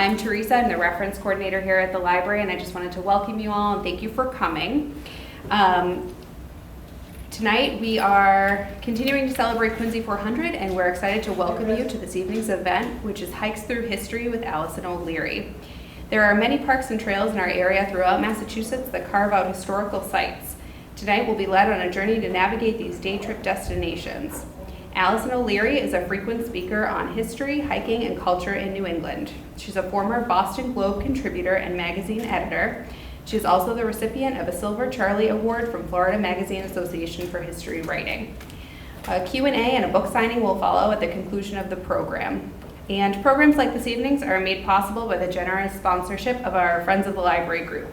I'm Teresa. I'm the reference coordinator here at the library, and I just wanted to welcome you all and thank you for coming. Tonight we are continuing to celebrate Quincy 400, and we're excited to welcome you to this evening's event, which is Hikes Through History with Alison O'Leary. There are many parks and trails in our area throughout Massachusetts that carve out historical sites. Tonight we'll be led on a journey to navigate these day trip destinations. Alison O'Leary is a frequent speaker on history, hiking, and culture in New England. She's a former Boston Globe contributor and magazine editor. She is also the recipient of a Silver Charlie Award from Florida Magazine Association for History Writing. A Q&A and a book signing will follow at the conclusion of the program. And programs like this evening's are made possible by the generous sponsorship of our Friends of the Library group.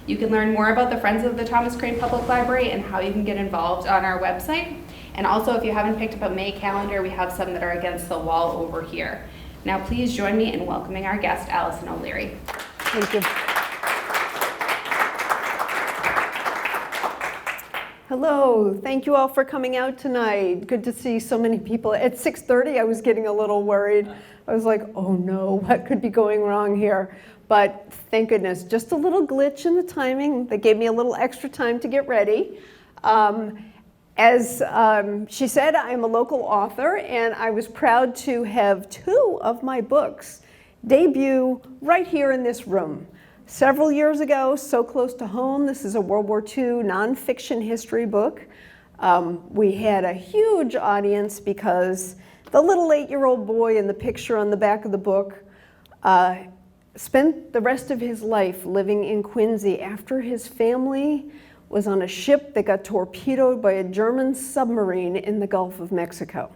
You can learn more about the Friends of the Thomas Crane Public Library and how you can get involved on our website. And also, if you haven't picked up a May calendar, we have some that are against the wall over here. Now, please join me in welcoming our guest, Alison O'Leary. Thank you. Hello, thank you all for coming out tonight. Good to see so many people. At 6:30, I was getting a little worried. I was like, oh no, what could be going wrong here? But thank goodness, just a little glitch in the timing that gave me a little extra time to get ready. As she said, I'm a local author, and I was proud to have 2 of my books debut right here in this room. Several years ago, so close to home, this is a World War II nonfiction history book. We had a huge audience because the little 8-year-old boy in the picture on the back of the book spent the rest of his life living in Quincy after his family was on a ship that got torpedoed by a German submarine in the Gulf of Mexico.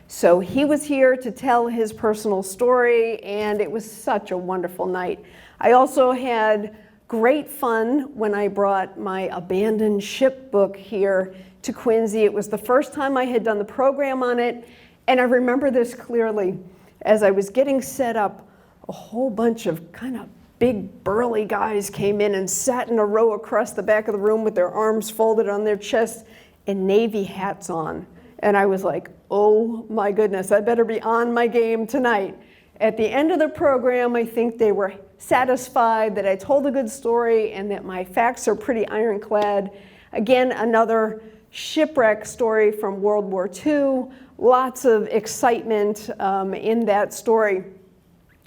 So he was here to tell his personal story, and it was such a wonderful night. I also had great fun when I brought my abandoned ship book here to Quincy. It was the first time I had done the program on it, and I remember this clearly. As I was getting set up, a whole bunch of kind of big burly guys came in and sat in a row across the back of the room with their arms folded on their chests and Navy hats on. And I was like, oh my goodness, I better be on my game tonight. At the end of the program, I think they were satisfied that I told a good story and that my facts are pretty ironclad. Again, another shipwreck story from World War II, lots of excitement in that story.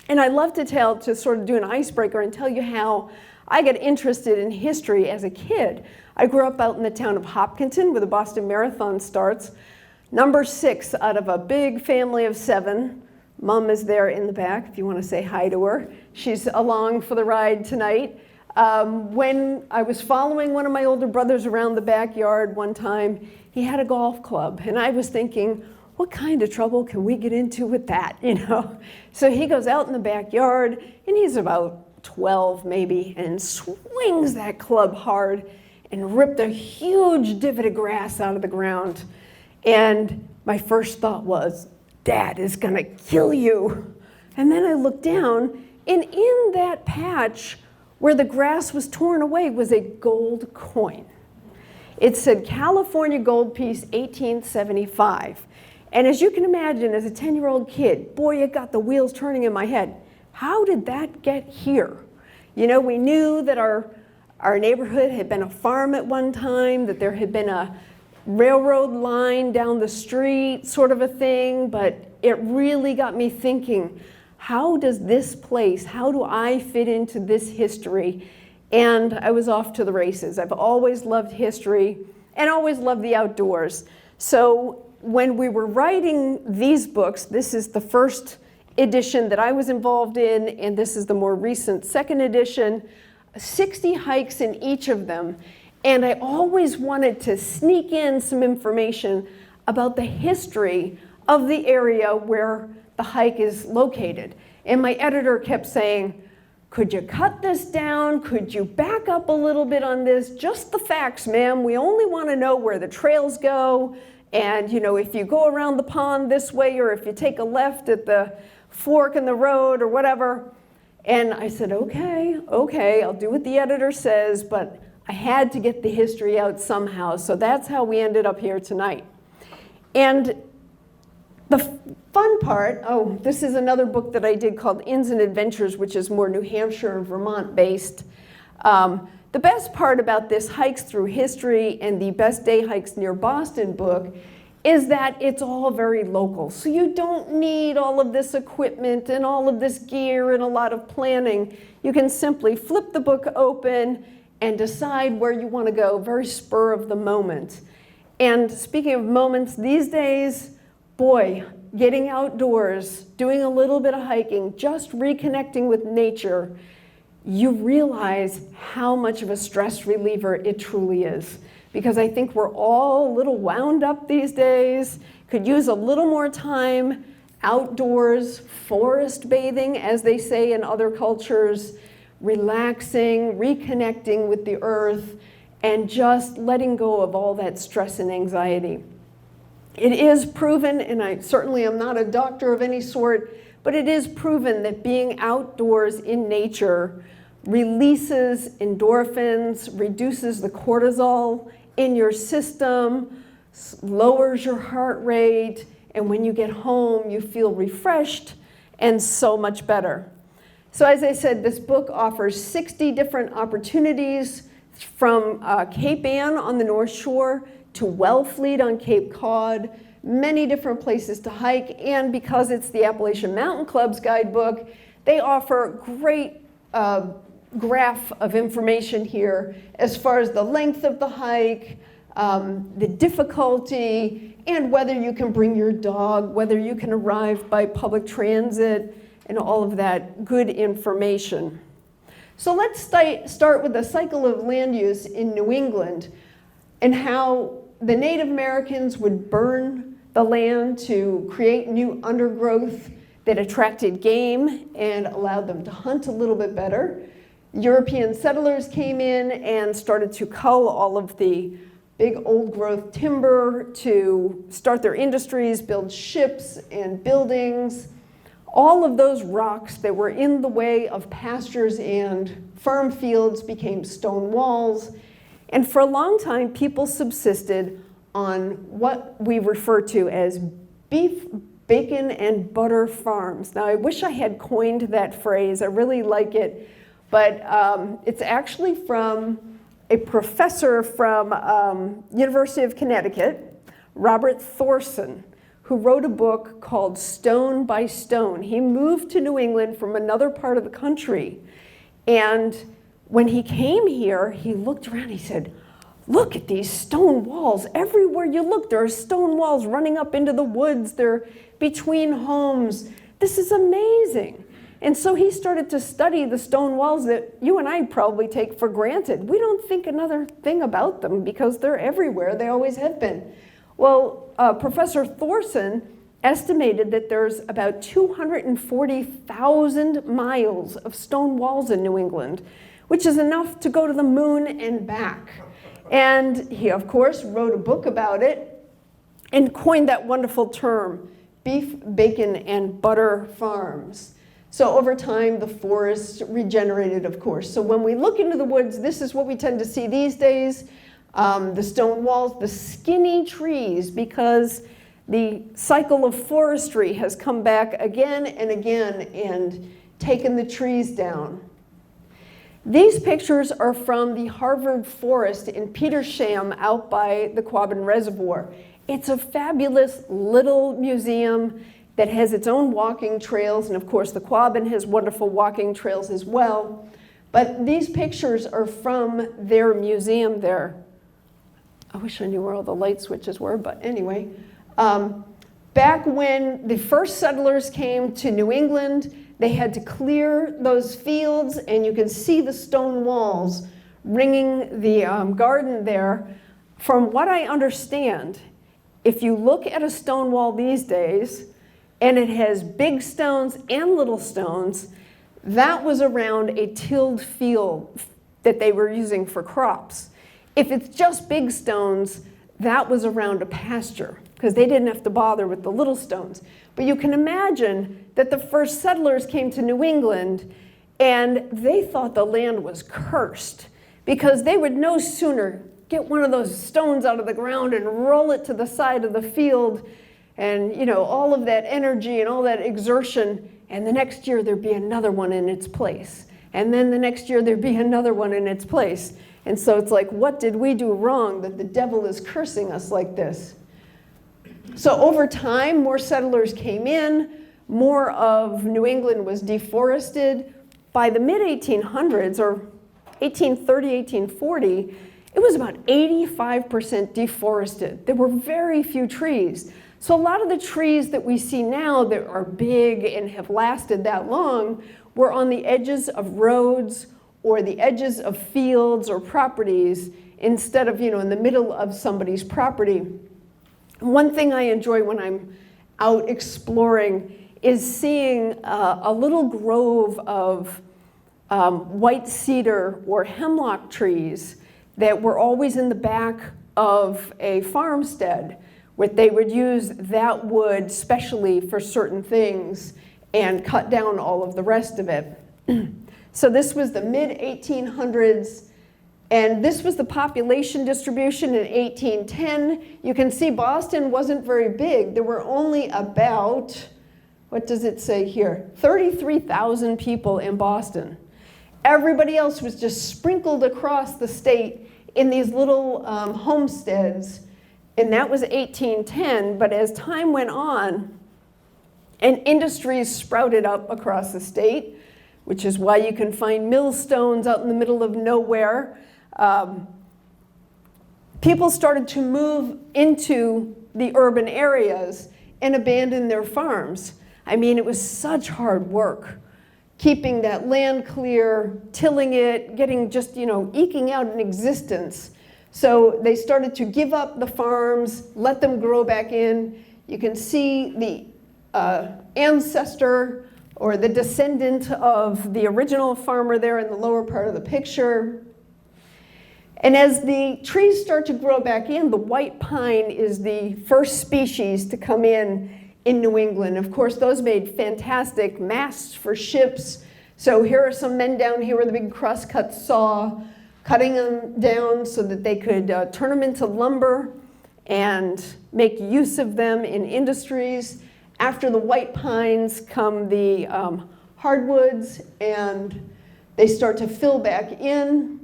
And I love to sort of do an icebreaker and tell you how I got interested in history as a kid. I grew up out in the town of Hopkinton where the Boston Marathon starts. Number 6 out of a big family of 7. Mom is there in the back if you want to say hi to her. She's along for the ride tonight. When I was following one of my older brothers around the backyard one time, he had a golf club, and I was thinking, what kind of trouble can we get into with that, you know? So he goes out in the backyard, and he's about 12 maybe, and swings that club hard and ripped a huge divot of grass out of the ground. And my first thought was, Dad is gonna kill you. And then I looked down, and in that patch where the grass was torn away was a gold coin. It said California gold piece 1875. And as you can imagine, as a 10-year-old kid, boy, it got the wheels turning in my head. How did that get here? You know, we knew that our neighborhood had been a farm at one time, that there had been a railroad line down the street, sort of a thing, but it really got me thinking, how does this place, how do I fit into this history? And I was off to the races. I've always loved history and always loved the outdoors. So when we were writing these books, this is the first edition that I was involved in, and this is the more recent second edition, 60 hikes in each of them. And I always wanted to sneak in some information about the history of the area where the hike is located. And my editor kept saying, could you cut this down? Could you back up a little bit on this? Just the facts, ma'am. We only want to know where the trails go. And, you know, if you go around the pond this way, or if you take a left at the fork in the road or whatever. And I said, okay, I'll do what the editor says, but I had to get the history out somehow. So that's how we ended up here tonight. And The fun part, oh, this is another book that I did called Inns and Adventures, which is more New Hampshire and Vermont based. The best part about this Hikes Through History and the Best Day Hikes Near Boston book is that it's all very local. So you don't need all of this equipment and all of this gear and a lot of planning. You can simply flip the book open and decide where you want to go, very spur of the moment. And speaking of moments these days, boy, getting outdoors, doing a little bit of hiking, just reconnecting with nature, you realize how much of a stress reliever it truly is. Because I think we're all a little wound up these days, could use a little more time outdoors, forest bathing, as they say in other cultures, relaxing, reconnecting with the earth, and just letting go of all that stress and anxiety. It is proven, and I certainly am not a doctor of any sort, but it is proven that being outdoors in nature releases endorphins, reduces the cortisol in your system, lowers your heart rate, and when you get home, you feel refreshed and so much better. So as I said, this book offers 60 different opportunities from Cape Ann on the North Shore to Wellfleet on Cape Cod, many different places to hike, and because it's the Appalachian Mountain Club's guidebook, they offer great graph of information here as far as the length of the hike, the difficulty, and whether you can bring your dog, whether you can arrive by public transit, and all of that good information. So let's start with the cycle of land use in New England and how the Native Americans would burn the land to create new undergrowth that attracted game and allowed them to hunt a little bit better. European settlers came in and started to cull all of the big old growth timber to start their industries, build ships and buildings. All of those rocks that were in the way of pastures and farm fields became stone walls. And for a long time, people subsisted on what we refer to as beef, bacon, and butter farms. Now, I wish I had coined that phrase. I really like it. But it's actually from a professor from University of Connecticut, Robert Thorson, who wrote a book called Stone by Stone. He moved to New England from another part of the country. And when he came here, he looked around, he said, look at these stone walls. Everywhere you look, there are stone walls running up into the woods. They're between homes. This is amazing. And so he started to study the stone walls that you and I probably take for granted. We don't think another thing about them because they're everywhere. They always have been. Well, Professor Thorson estimated that there's about 240,000 miles of stone walls in New England, which is enough to go to the moon and back. And he, of course, wrote a book about it and coined that wonderful term, beef, bacon, and butter farms. So over time, the forest regenerated, of course. So when we look into the woods, this is what we tend to see these days. The stone walls, the skinny trees, because the cycle of forestry has come back again and again and taken the trees down. These pictures are from the Harvard Forest in Petersham out by the Quabbin Reservoir. It's a fabulous little museum that has its own walking trails, and of course the Quabbin has wonderful walking trails as well. But these pictures are from their museum there. I wish I knew where all the light switches were, but anyway. Back when the first settlers came to New England, they had to clear those fields, and you can see the stone walls ringing the garden there. From what I understand, if you look at a stone wall these days, and it has big stones and little stones, that was around a tilled field that they were using for crops. If it's just big stones, that was around a pasture, because they didn't have to bother with the little stones. But you can imagine that the first settlers came to New England, and they thought the land was cursed, because they would no sooner get one of those stones out of the ground and roll it to the side of the field and all of that energy and all that exertion, and the next year there'd be another one in its place. And then the next year there'd be another one in its place. And so it's like, what did we do wrong that the devil is cursing us like this? So over time, more settlers came in, more of New England was deforested. By the mid-1800s, or 1830, 1840, it was about 85% deforested. There were very few trees. So a lot of the trees that we see now that are big and have lasted that long were on the edges of roads or the edges of fields or properties instead of, in the middle of somebody's property. One thing I enjoy when I'm out exploring is seeing a little grove of white cedar or hemlock trees that were always in the back of a farmstead, where they would use that wood specially for certain things and cut down all of the rest of it. So this was the mid-1800s, and this was the population distribution in 1810. You can see Boston wasn't very big. There were only about, what does it say here? 33,000 people in Boston. Everybody else was just sprinkled across the state in these little homesteads, and that was 1810. But as time went on, and industries sprouted up across the state, which is why you can find millstones out in the middle of nowhere, people started to move into the urban areas and abandon their farms. I mean, it was such hard work, keeping that land clear, tilling it, getting just, eking out an existence. So they started to give up the farms, let them grow back in. You can see the ancestor or the descendant of the original farmer there in the lower part of the picture. And as the trees start to grow back in, the white pine is the first species to come in New England. Of course, those made fantastic masts for ships. So here are some men down here with a big crosscut saw, cutting them down so that they could turn them into lumber and make use of them in industries. After the white pines come the hardwoods, and they start to fill back in.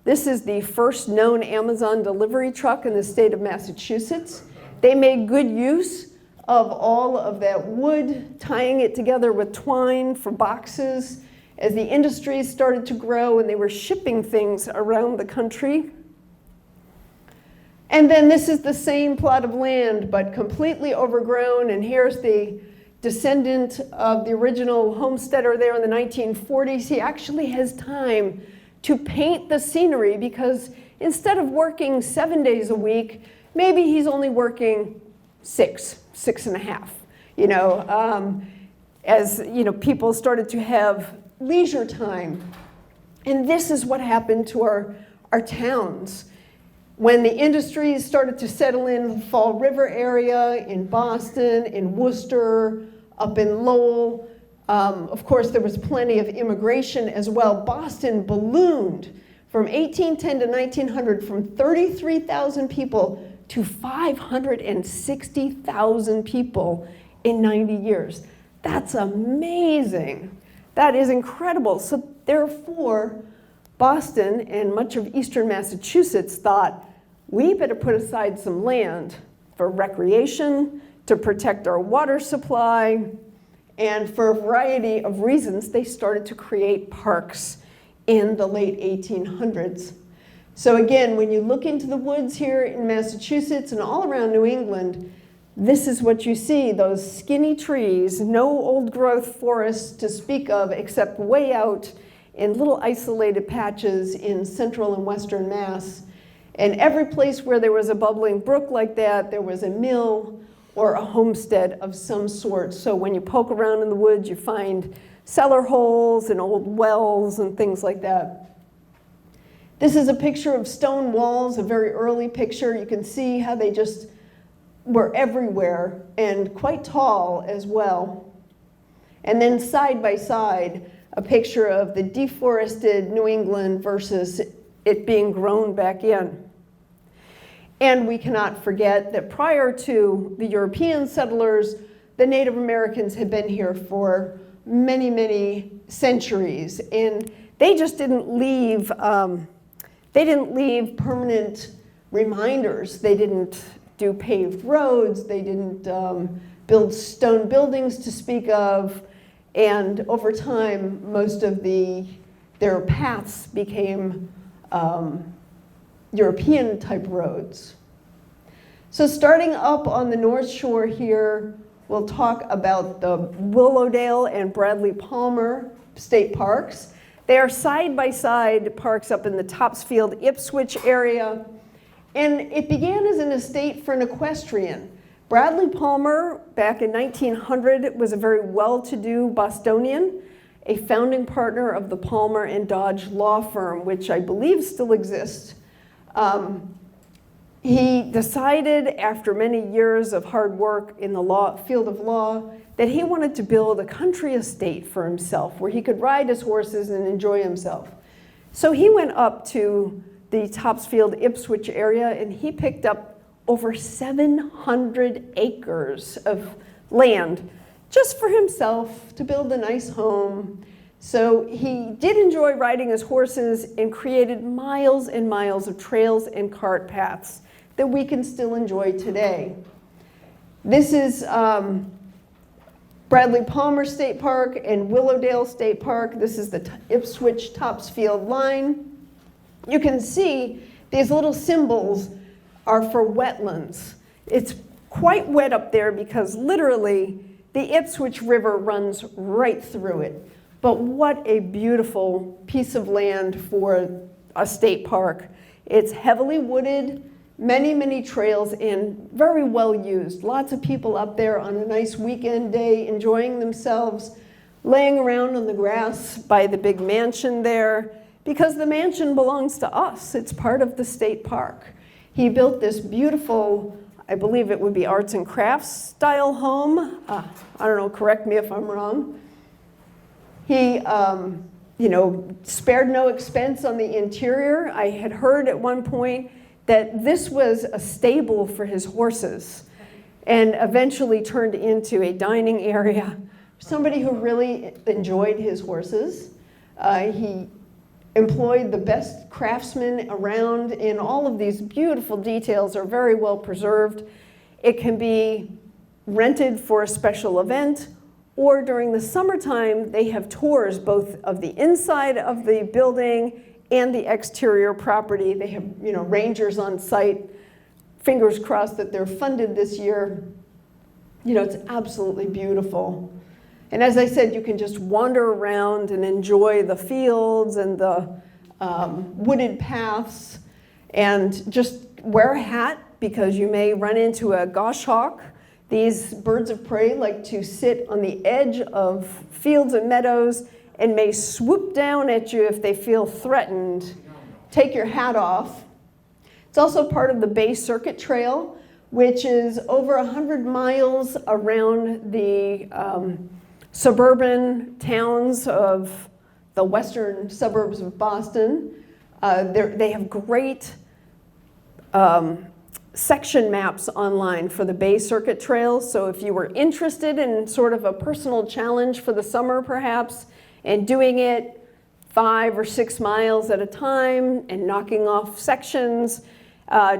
This is the first known Amazon delivery truck in the state of Massachusetts. They made good use of all of that wood, tying it together with twine for boxes as the industries started to grow and they were shipping things around the country. And then this is the same plot of land, but completely overgrown, and here's the descendant of the original homesteader there in the 1940s. He actually has time to paint the scenery because instead of working 7 days a week, maybe he's only working six and a half. As people started to have leisure time. And this is what happened to our towns. When the industries started to settle in the Fall River area, in Boston, in Worcester, up in Lowell, of course, there was plenty of immigration as well. Boston ballooned from 1810 to 1900 from 33,000 people to 560,000 people in 90 years. That's amazing. That is incredible. So therefore, Boston and much of eastern Massachusetts thought, we better put aside some land for recreation, to protect our water supply, and for a variety of reasons, they started to create parks in the late 1800s. So again, when you look into the woods here in Massachusetts and all around New England, this is what you see, those skinny trees, no old growth forests to speak of except way out in little isolated patches in central and western Mass. And every place where there was a bubbling brook like that, there was a mill or a homestead of some sort. So when you poke around in the woods, you find cellar holes and old wells and things like that. This is a picture of stone walls, a very early picture. You can see how they just were everywhere and quite tall as well. And then side by side, a picture of the deforested New England versus it being grown back in. And we cannot forget that prior to the European settlers, the Native Americans had been here for many, many centuries. And they just didn't leave, permanent reminders. They didn't do paved roads. They didn't build stone buildings to speak of. And over time, most of their paths became European type roads. So starting up on the North Shore here, we'll talk about the Willowdale and Bradley Palmer State Parks. They are side-by-side parks up in the Topsfield, Ipswich area. And it began as an estate for an equestrian. Bradley Palmer, back in 1900, was a very well-to-do Bostonian, a founding partner of the Palmer and Dodge law firm, which I believe still exists. He decided, after many years of hard work in the field of law, that he wanted to build a country estate for himself where he could ride his horses and enjoy himself. So he went up to the Topsfield, Ipswich area, and he picked up over 700 acres of land just for himself to build a nice home. So he did enjoy riding his horses and created miles and miles of trails and cart paths that we can still enjoy today. This is Bradley Palmer State Park and Willowdale State Park. This is the Ipswich Topsfield line. You can see these little symbols are for wetlands. It's quite wet up there because literally the Ipswich River runs right through it. But what a beautiful piece of land for a state park. It's heavily wooded, many, many trails, and very well used. Lots of people up there on a nice weekend day enjoying themselves, laying around on the grass by the big mansion there, because the mansion belongs to us. It's part of the state park. He built this beautiful, I believe it would be arts and crafts style home. I don't know, correct me if I'm wrong. He spared no expense on the interior. I had heard at one point that this was a stable for his horses and eventually turned into a dining area. Somebody who really enjoyed his horses. He employed the best craftsmen around, and all of these beautiful details are very well preserved. It can be rented for a special event, or during the summertime, they have tours both of the inside of the building and the exterior property. They have, rangers on site. Fingers crossed that they're funded this year. It's absolutely beautiful. And as I said, you can just wander around and enjoy the fields and the wooded paths, and just wear a hat because you may run into a goshawk. These birds of prey like to sit on the edge of fields and meadows and may swoop down at you if they feel threatened. Take your hat off. It's also part of the Bay Circuit Trail, which is over 100 miles around the suburban towns of the western suburbs of Boston. They have great section maps online for the Bay Circuit Trail. So if you were interested in sort of a personal challenge for the summer perhaps, and doing it 5 or 6 miles at a time and knocking off sections,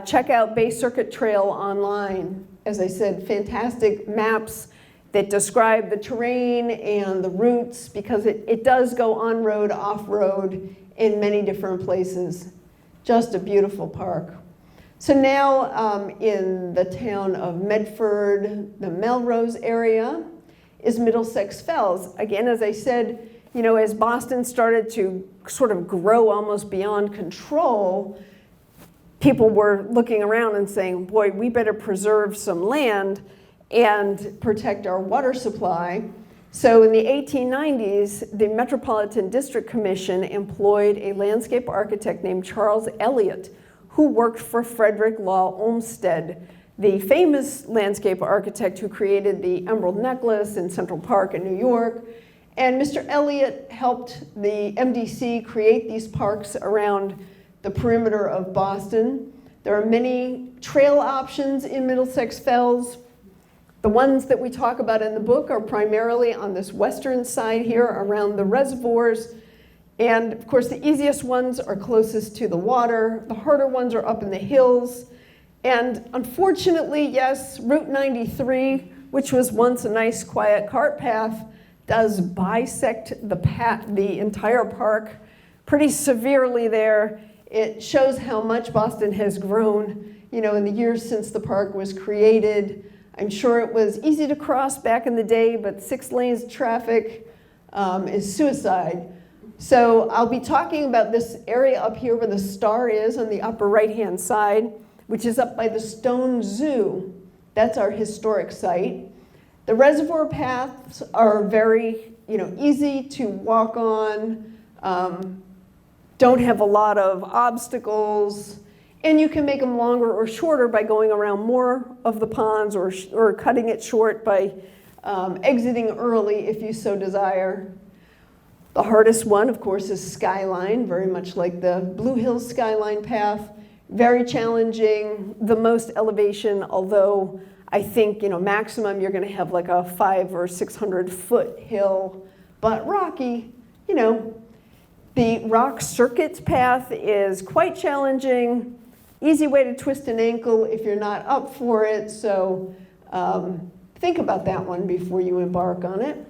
check out Bay Circuit Trail online. As I said, fantastic maps that describe the terrain and the routes, because it does go on-road, off-road in many different places. Just a beautiful park. So now in the town of Medford, the Melrose area, is Middlesex Fells. Again, as I said, as Boston started to sort of grow almost beyond control, people were looking around and saying, boy, we better preserve some land and protect our water supply. So in the 1890s, the Metropolitan District Commission employed a landscape architect named Charles Eliot, who worked for Frederick Law Olmsted, the famous landscape architect who created the Emerald Necklace in Central Park in New York. And Mr. Eliot helped the MDC create these parks around the perimeter of Boston. There are many trail options in Middlesex Fells. The ones that we talk about in the book are primarily on this western side here around the reservoirs. And of course, the easiest ones are closest to the water. The harder ones are up in the hills. And unfortunately, yes, Route 93, which was once a nice quiet cart path, does bisect the entire park pretty severely there. It shows how much Boston has grown, in the years since the park was created. I'm sure it was easy to cross back in the day, but 6 lanes of traffic is suicide. So I'll be talking about this area up here where the star is on the upper right-hand side, which is up by the Stone Zoo. That's our historic site. The reservoir paths are very, easy to walk on, don't have a lot of obstacles, and you can make them longer or shorter by going around more of the ponds or cutting it short by exiting early if you so desire. The hardest one, of course, is Skyline, very much like the Blue Hills Skyline path. Very challenging, the most elevation, although I think, maximum you're going to have like a 500 or 600 foot hill, but rocky, The Rock Circuits path is quite challenging, easy way to twist an ankle if you're not up for it, so think about that one before you embark on it.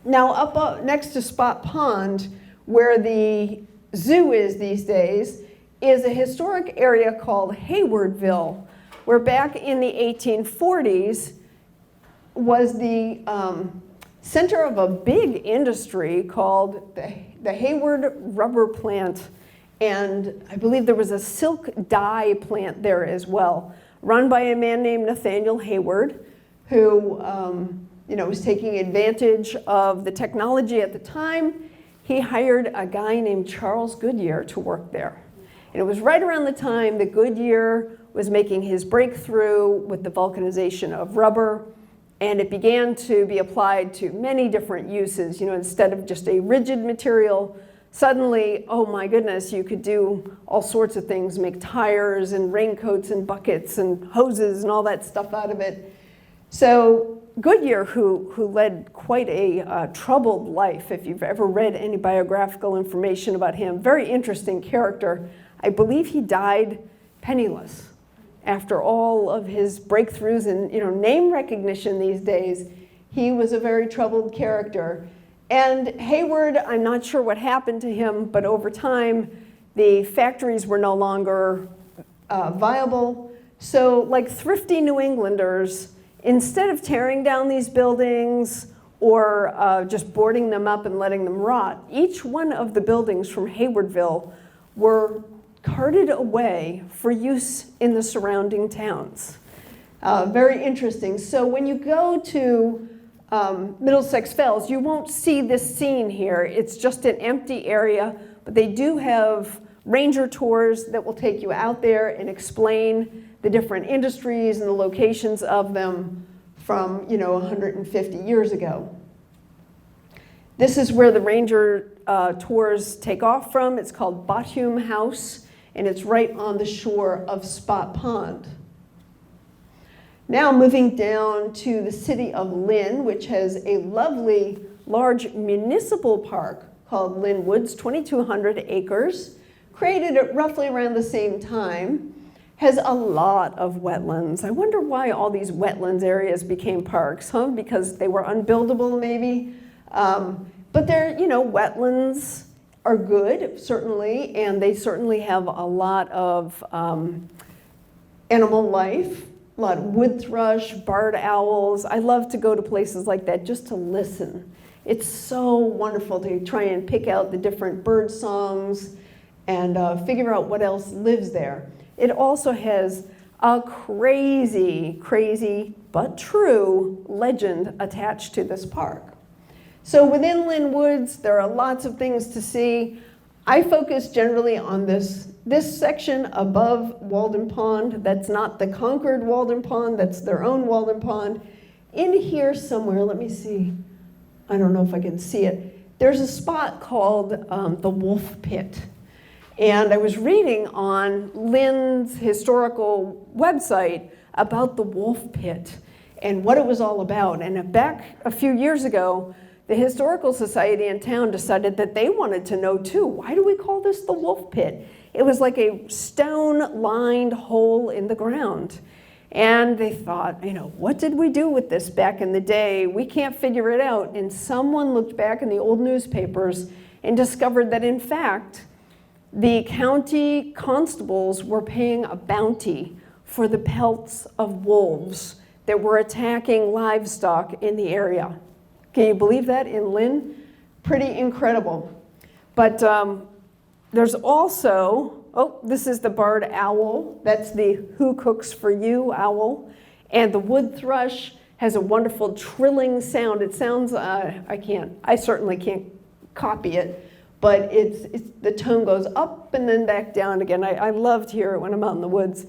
Now up next to Spot Pond, where the zoo is these days, is a historic area called Haywardville, where back in the 1840s was the center of a big industry called the Hayward Rubber Plant, and I believe there was a silk dye plant there as well, run by a man named Nathaniel Hayward, who was taking advantage of the technology at the time. He hired a guy named Charles Goodyear to work there. And it was right around the time that Goodyear was making his breakthrough with the vulcanization of rubber, and it began to be applied to many different uses. Instead of just a rigid material, suddenly, oh my goodness, you could do all sorts of things, make tires and raincoats and buckets and hoses and all that stuff out of it. So Goodyear, who led quite a troubled life, if you've ever read any biographical information about him, very interesting character. I believe he died penniless after all of his breakthroughs and name recognition these days. He was a very troubled character. And Hayward, I'm not sure what happened to him, but over time, the factories were no longer viable. So like thrifty New Englanders, instead of tearing down these buildings or just boarding them up and letting them rot, each one of the buildings from Haywardville were carted away for use in the surrounding towns. Very interesting. So when you go to Middlesex Fells, you won't see this scene here. It's just an empty area, but they do have ranger tours that will take you out there and explain the different industries and the locations of them from 150 years ago. This is where the ranger tours take off from. It's called Bothume House, and it's right on the shore of Spot Pond. Now moving down to the city of Lynn, which has a lovely large municipal park called Lynn Woods, 2,200 acres, created at roughly around the same time, has a lot of wetlands. I wonder why all these wetlands areas became parks, huh? Because they were unbuildable maybe. But they're, wetlands are good, certainly, and they certainly have a lot of animal life, a lot of wood thrush, barred owls. I love to go to places like that just to listen. It's so wonderful to try and pick out the different bird songs and figure out what else lives there. It also has a crazy, crazy, but true legend attached to this park. So within Lynn Woods, there are lots of things to see. I focus generally on this section above Walden Pond. That's not the Concord Walden Pond, that's their own Walden Pond. In here somewhere, let me see. I don't know if I can see it. There's a spot called the Wolf Pit. And I was reading on Lynn's historical website about the wolf pit and what it was all about. And back a few years ago, the Historical Society in town decided that they wanted to know too, why do we call this the wolf pit? It was like a stone-lined hole in the ground. And they thought, what did we do with this back in the day? We can't figure it out. And someone looked back in the old newspapers and discovered that, in fact, the county constables were paying a bounty for the pelts of wolves that were attacking livestock in the area. Can you believe that in Lynn? Pretty incredible. But there's also, this is the barred owl. That's the Who Cooks For You owl. And the wood thrush has a wonderful trilling sound. It sounds, I certainly can't copy it, but the tone goes up and then back down again. I love to hear it when I'm out in the woods.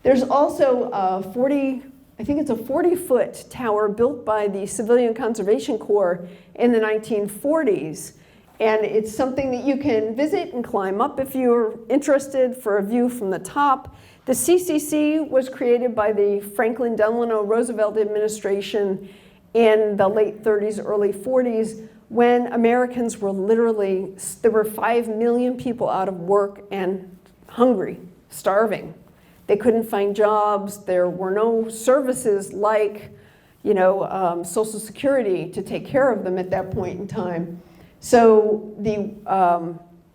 There's also a 40-foot tower built by the Civilian Conservation Corps in the 1940s. And it's something that you can visit and climb up if you're interested for a view from the top. The CCC was created by the Franklin Delano Roosevelt administration in the late 30s, early 40s, when Americans were there were 5 million people out of work and hungry, starving. They couldn't find jobs. There were no services like, Social Security to take care of them at that point in time. So the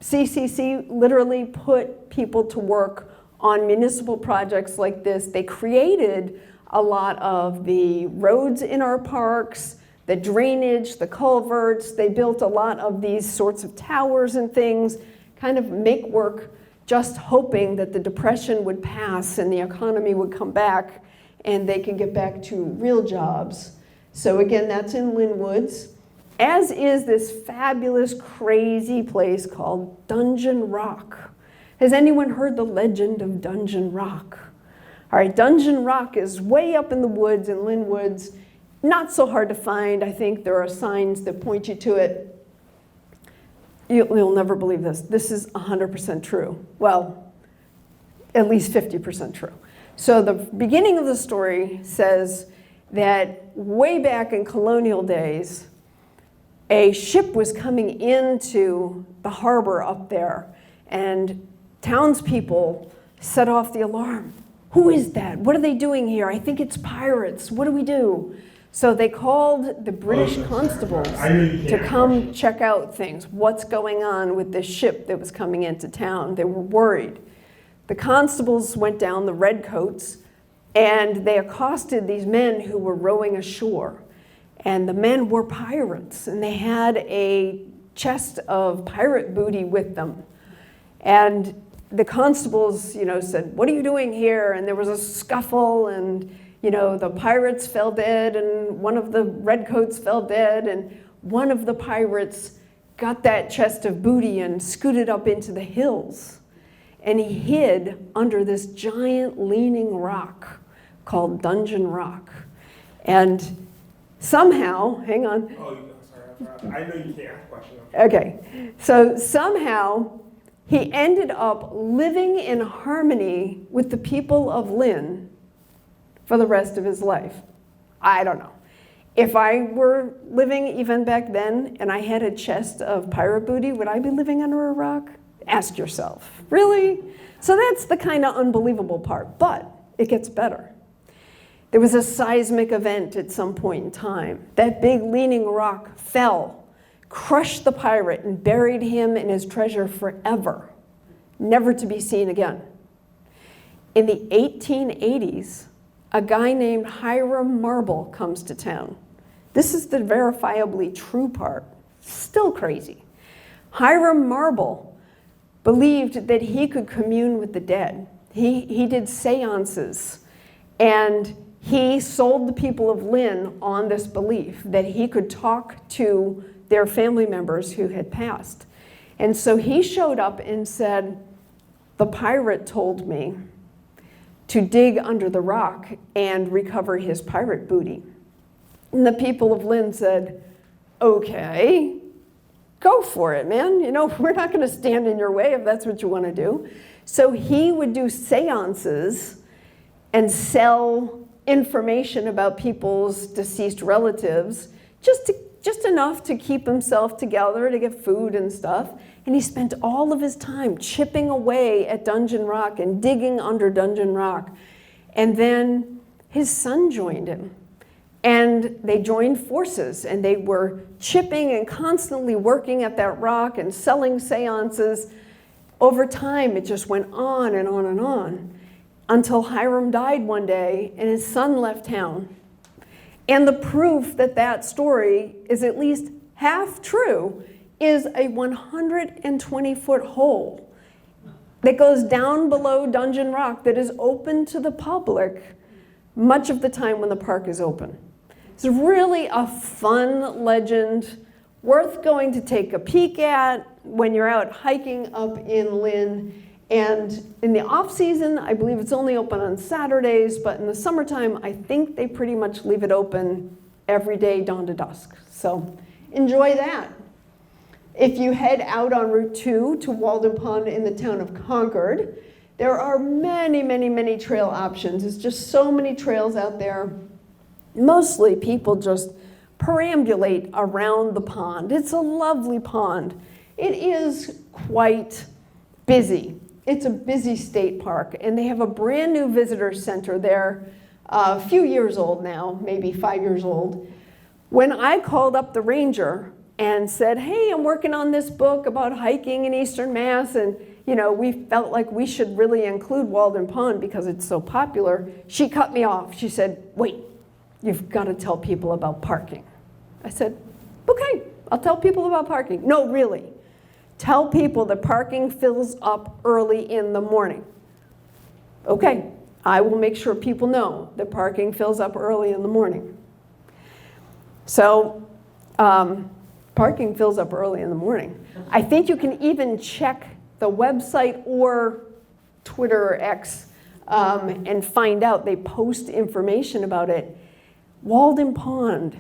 CCC literally put people to work on municipal projects like this. They created a lot of the roads in our parks, the drainage, the culverts. They built a lot of these sorts of towers and things, kind of make work, just hoping that the Depression would pass and the economy would come back and they could get back to real jobs. So again, that's in Lynn Woods, as is this fabulous, crazy place called Dungeon Rock. Has anyone heard the legend of Dungeon Rock? All right, Dungeon Rock is way up in the woods in Lynn Woods. Not so hard to find. I think there are signs that point you to it. You'll never believe this. This is 100% true. Well, at least 50% true. So the beginning of the story says that way back in colonial days, a ship was coming into the harbor up there, and townspeople set off the alarm. Who is that? What are they doing here? I think it's pirates. What do we do? So they called the British constables to come check out things. What's going on with this ship that was coming into town? They were worried. The constables went down, the redcoats, and they accosted these men who were rowing ashore. And the men were pirates, and they had a chest of pirate booty with them. And the constables, said, "What are you doing here?" And there was a scuffle, and the pirates fell dead, and one of the redcoats fell dead, and one of the pirates got that chest of booty and scooted up into the hills. And he hid under this giant leaning rock called Dungeon Rock. And somehow, hang on. Oh, sorry, I know you can't ask questions. Okay, so somehow he ended up living in harmony with the people of Lynn for the rest of his life. I don't know. If I were living even back then and I had a chest of pirate booty, would I be living under a rock? Ask yourself. Really? So that's the kind of unbelievable part, but it gets better. There was a seismic event at some point in time. That big leaning rock fell, crushed the pirate, and buried him and his treasure forever, never to be seen again. In the 1880s, a guy named Hiram Marble comes to town. This is the verifiably true part. Still crazy. Hiram Marble believed that he could commune with the dead. He did seances, and he sold the people of Lynn on this belief that he could talk to their family members who had passed. And so he showed up and said, "The pirate told me to dig under the rock and recover his pirate booty." And the people of Lynn said, "Okay, go for it, man. You know, we're not going to stand in your way if that's what you want to do. So he would do seances and sell information about people's deceased relatives, just enough to keep himself together, to get food and stuff. And he spent all of his time chipping away at Dungeon Rock and digging under Dungeon Rock. And then his son joined him. And they joined forces, and they were chipping and constantly working at that rock and selling seances. Over time, it just went on and on and on until Hiram died one day and his son left town. And the proof that that story is at least half true is a 120-foot hole that goes down below Dungeon Rock that is open to the public much of the time when the park is open. It's really a fun legend, worth going to take a peek at when you're out hiking up in Lynn. And in the off-season, I believe it's only open on Saturdays, but in the summertime, I think they pretty much leave it open every day, dawn to dusk. So enjoy that. If you head out on Route 2 to Walden Pond in the town of Concord, there are many, many, many trail options. There's just so many trails out there. Mostly people just perambulate around the pond. It's a lovely pond. It is quite busy. It's a busy state park, and they have a brand new visitor center there, a few years old now, maybe 5 years old. When I called up the ranger and said, hey, I'm working on this book about hiking in Eastern Mass, and you know, we felt like we should really include Walden Pond because it's so popular, she cut me off. She said, wait, you've got to tell people about parking. I said, okay, I'll tell people about parking. No, really. Tell people that parking fills up early in the morning. Okay, I will make sure people know that parking fills up early in the morning. So, parking fills up early in the morning. I think you can even check the website or Twitter or X and find out. They post information about it. Walden Pond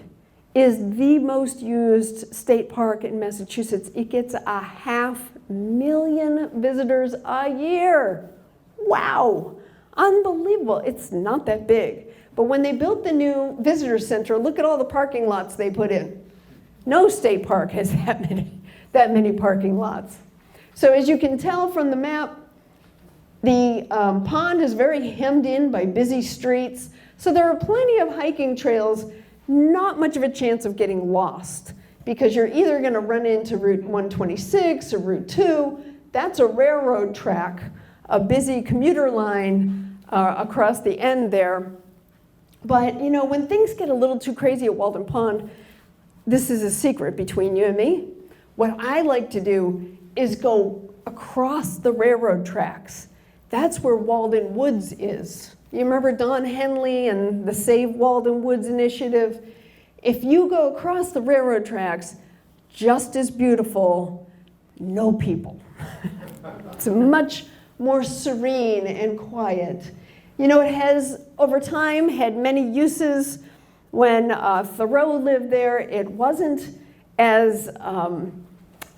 is the most used state park in Massachusetts. It gets 500,000 visitors a year. Wow, unbelievable. It's not that big. But when they built the new visitor center, look at all the parking lots they put in. No state park has that many parking lots. So as you can tell from the map, the pond is very hemmed in by busy streets. So there are plenty of hiking trails, not much of a chance of getting lost because you're either going to run into Route 126 or Route 2. That's a railroad track, a busy commuter line across the end there. But you know, when things get a little too crazy at Walden Pond, this is a secret between you and me. What I like to do is go across the railroad tracks. That's where Walden Woods is. You remember Don Henley and the Save Walden Woods initiative? If you go across the railroad tracks, just as beautiful, no people. It's much more serene and quiet. You know, it has, over time, had many uses. When Thoreau lived there, it wasn't as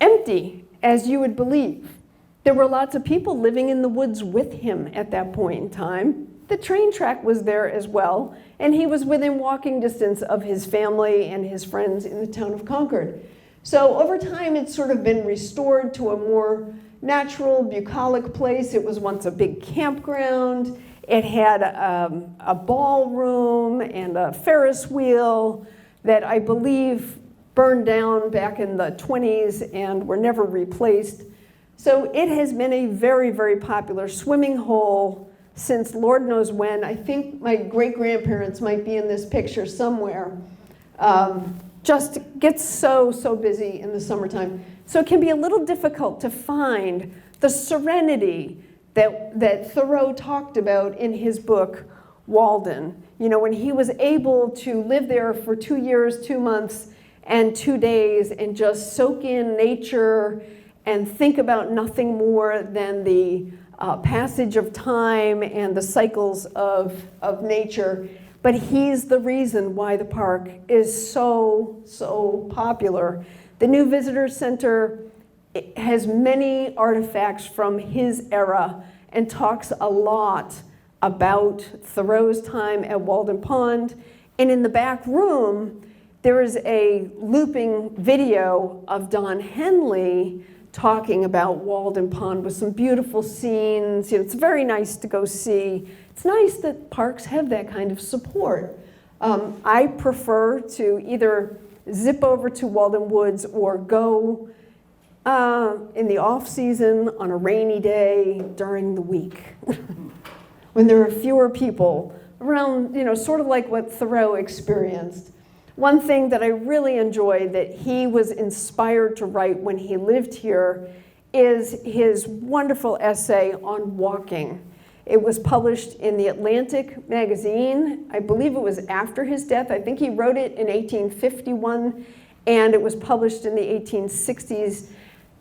empty as you would believe. There were lots of people living in the woods with him at that point in time. The train track was there as well, and he was within walking distance of his family and his friends in the town of Concord. So over time, it's sort of been restored to a more natural, bucolic place. It was once a big campground. It had a ballroom and a Ferris wheel that I believe burned down back in the 20s and were never replaced. So it has been a very, very popular swimming hole since Lord knows when. I think my great-grandparents might be in this picture somewhere. Just gets so busy in the summertime. So it can be a little difficult to find the serenity that Thoreau talked about in his book, Walden. You know, when he was able to live there for 2 years, 2 months, and 2 days and just soak in nature and think about nothing more than the passage of time and the cycles of nature. But he's the reason why the park is so popular. The new visitor center has many artifacts from his era and talks a lot about Thoreau's time at Walden Pond. And in the back room, there is a looping video of Don Henley talking about Walden Pond with some beautiful scenes. You know, it's very nice to go see. It's nice that parks have that kind of support. I prefer to either zip over to Walden Woods or go in the off season on a rainy day during the week when there are fewer people around, you know, sort of like what Thoreau experienced. One thing that I really enjoy that he was inspired to write when he lived here is his wonderful essay on walking. It was published in the Atlantic magazine. I believe it was after his death. I think he wrote it in 1851, and it was published in the 1860s.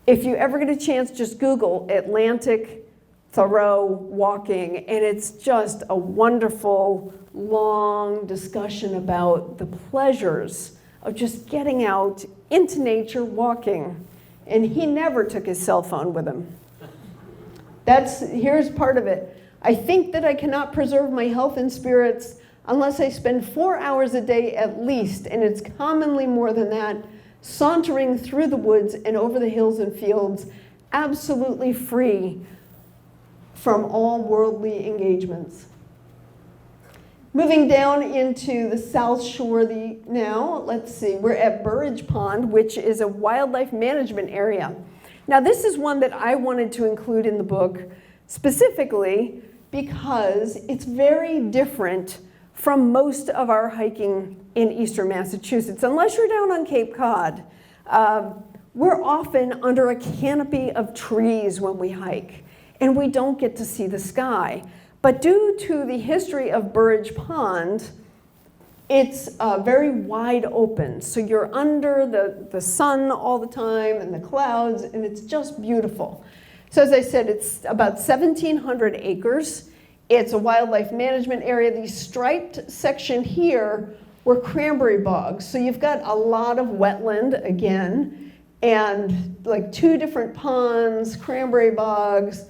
If you ever get a chance, just Google Atlantic Thoreau walking, and it's just a wonderful, long discussion about the pleasures of just getting out into nature walking. And he never took his cell phone with him. Here's part of it. I think that I cannot preserve my health and spirits unless I spend 4 hours a day at least, and it's commonly more than that, sauntering through the woods and over the hills and fields, absolutely free from all worldly engagements. Moving down into the South Shore now, let's see, we're at Burridge Pond, which is a wildlife management area. Now this is one that I wanted to include in the book specifically because it's very different from most of our hiking in eastern Massachusetts. Unless you're down on Cape Cod, we're often under a canopy of trees when we hike, and we don't get to see the sky. But due to the history of Burridge Pond, it's very wide open. So you're under the sun all the time and the clouds, and it's just beautiful. So as I said, it's about 1,700 acres. It's a wildlife management area. The striped section here were cranberry bogs. So you've got a lot of wetland again, and like 2 different ponds, cranberry bogs,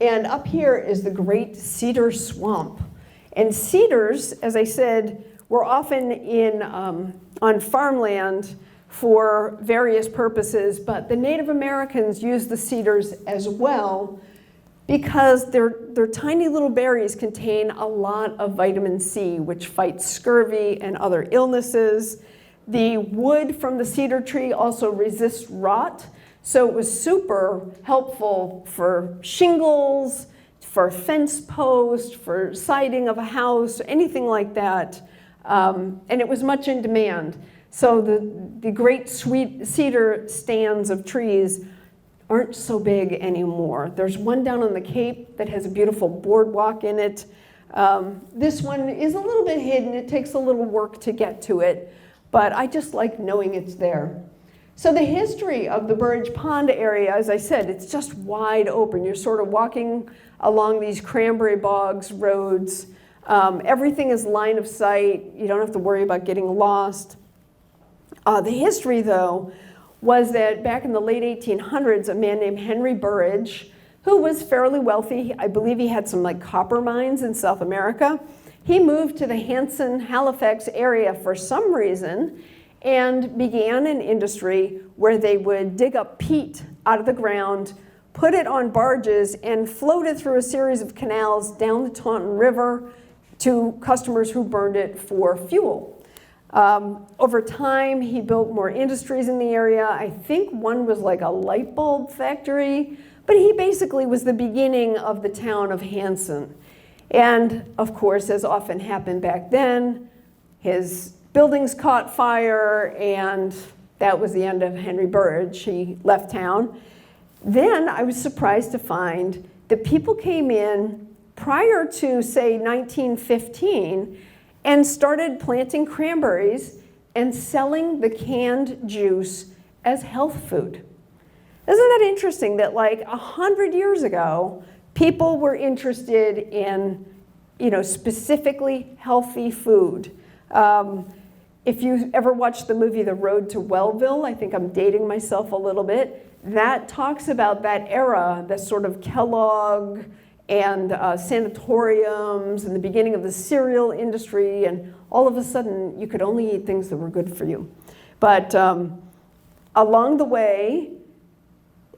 and up here is the Great Cedar Swamp. And cedars, as I said, were often on farmland for various purposes, but the Native Americans used the cedars as well because their tiny little berries contain a lot of vitamin C, which fights scurvy and other illnesses. The wood from the cedar tree also resists rot, so it was super helpful for shingles, for fence posts, for siding of a house, anything like that, and it was much in demand. So the great sweet cedar stands of trees aren't so big anymore. There's one down on the Cape that has a beautiful boardwalk in it. This one is a little bit hidden. It takes a little work to get to it, but I just like knowing it's there. So the history of the Burridge Pond area, as I said, it's just wide open. You're sort of walking along these cranberry bogs roads. Everything is line of sight. You don't have to worry about getting lost. The history, though, was that back in the late 1800s, a man named Henry Burridge, who was fairly wealthy, I believe he had some like copper mines in South America, he moved to the Hanson, Halifax area for some reason and began an industry where they would dig up peat out of the ground, put it on barges, and float it through a series of canals down the Taunton River to customers who burned it for fuel. Over time, he built more industries in the area. I think one was like a light bulb factory, but he basically was the beginning of the town of Hanson. And of course, as often happened back then, his buildings caught fire, and that was the end of Henry Burridge. He left town. Then I was surprised to find that people came in prior to, say, 1915 and started planting cranberries and selling the canned juice as health food. Isn't that interesting that like 100 years ago, people were interested in, specifically healthy food? If you ever watched the movie The Road to Wellville, I think I'm dating myself a little bit, that talks about that era, the sort of Kellogg and sanatoriums and the beginning of the cereal industry, and all of a sudden you could only eat things that were good for you. But along the way,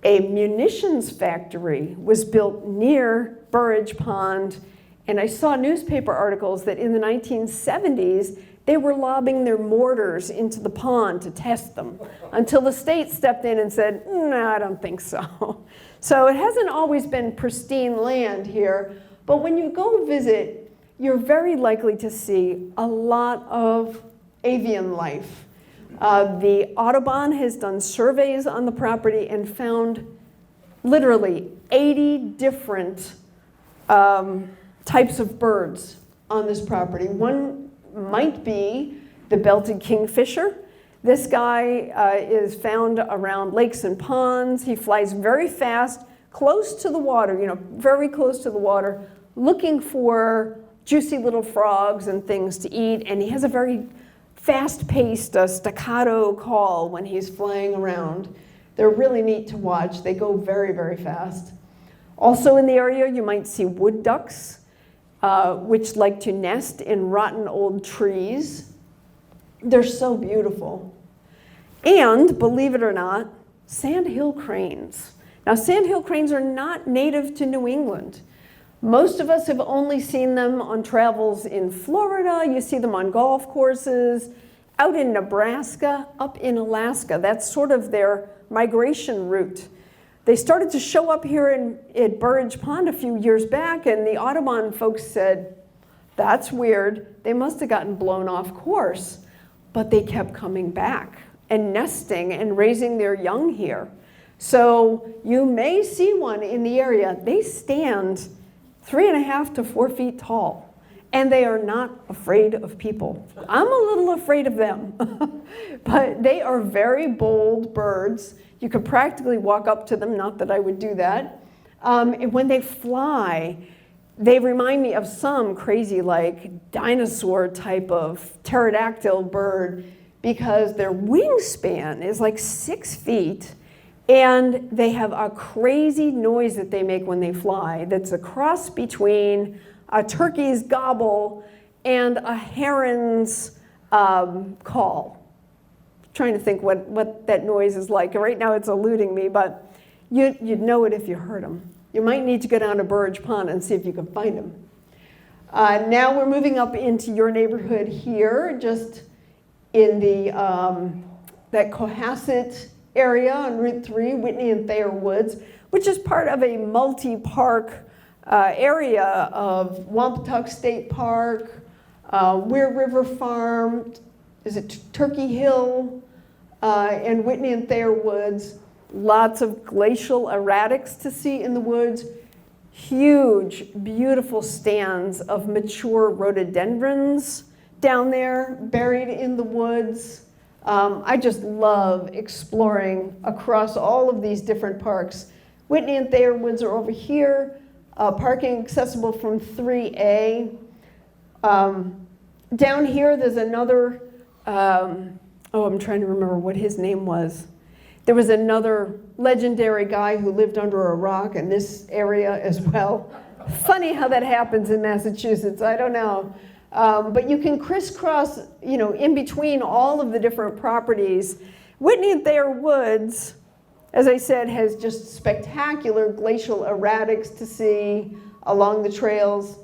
a munitions factory was built near Burridge Pond, and I saw newspaper articles that in the 1970s, they were lobbing their mortars into the pond to test them until the state stepped in and said, no, I don't think so. So it hasn't always been pristine land here, but when you go visit, you're very likely to see a lot of avian life. The Audubon has done surveys on the property and found literally 80 different types of birds on this property. One might be the belted kingfisher. This guy is found around lakes and ponds. He flies very fast, close to the water, very close to the water, looking for juicy little frogs and things to eat, and he has a very fast-paced staccato call when he's flying around. They're really neat to watch. They go very, very fast. Also in the area, you might see wood ducks, which like to nest in rotten old trees. They're so beautiful. And, believe it or not, sandhill cranes. Now, sandhill cranes are not native to New England. Most of us have only seen them on travels in Florida. You see them on golf courses, out in Nebraska, up in Alaska. That's sort of their migration route. They started to show up here at Burridge Pond a few years back, and the Audubon folks said, that's weird. They must have gotten blown off course. But they kept coming back and nesting and raising their young here. So you may see one in the area. They stand 3.5 to 4 feet tall, and they are not afraid of people. I'm a little afraid of them, but they are very bold birds. You could practically walk up to them, not that I would do that. And when they fly, they remind me of some crazy, like, dinosaur type of pterodactyl bird because their wingspan is like 6 feet, and they have a crazy noise that they make when they fly that's a cross between a turkey's gobble and a heron's call. Trying to think what that noise is like. Right now it's eluding me, but you'd know it if you heard them. You might need to go down to Burridge Pond and see if you can find them. Now we're moving up into your neighborhood here, just in the that Cohasset area on Route 3, Whitney and Thayer Woods, which is part of a multi-park area of Wampatuck State Park, Weir River Farm, is it Turkey Hill, and Whitney and Thayer Woods. Lots of glacial erratics to see in the woods. Huge, beautiful stands of mature rhododendrons down there, buried in the woods. I just love exploring across all of these different parks. Whitney and Thayer Woods are over here, parking accessible from 3A. Down here, there's another, I'm trying to remember what his name was. There was another legendary guy who lived under a rock in this area as well. Funny how that happens in Massachusetts, I don't know. But you can crisscross, in between all of the different properties. Whitney and Thayer Woods, as I said, has just spectacular glacial erratics to see along the trails.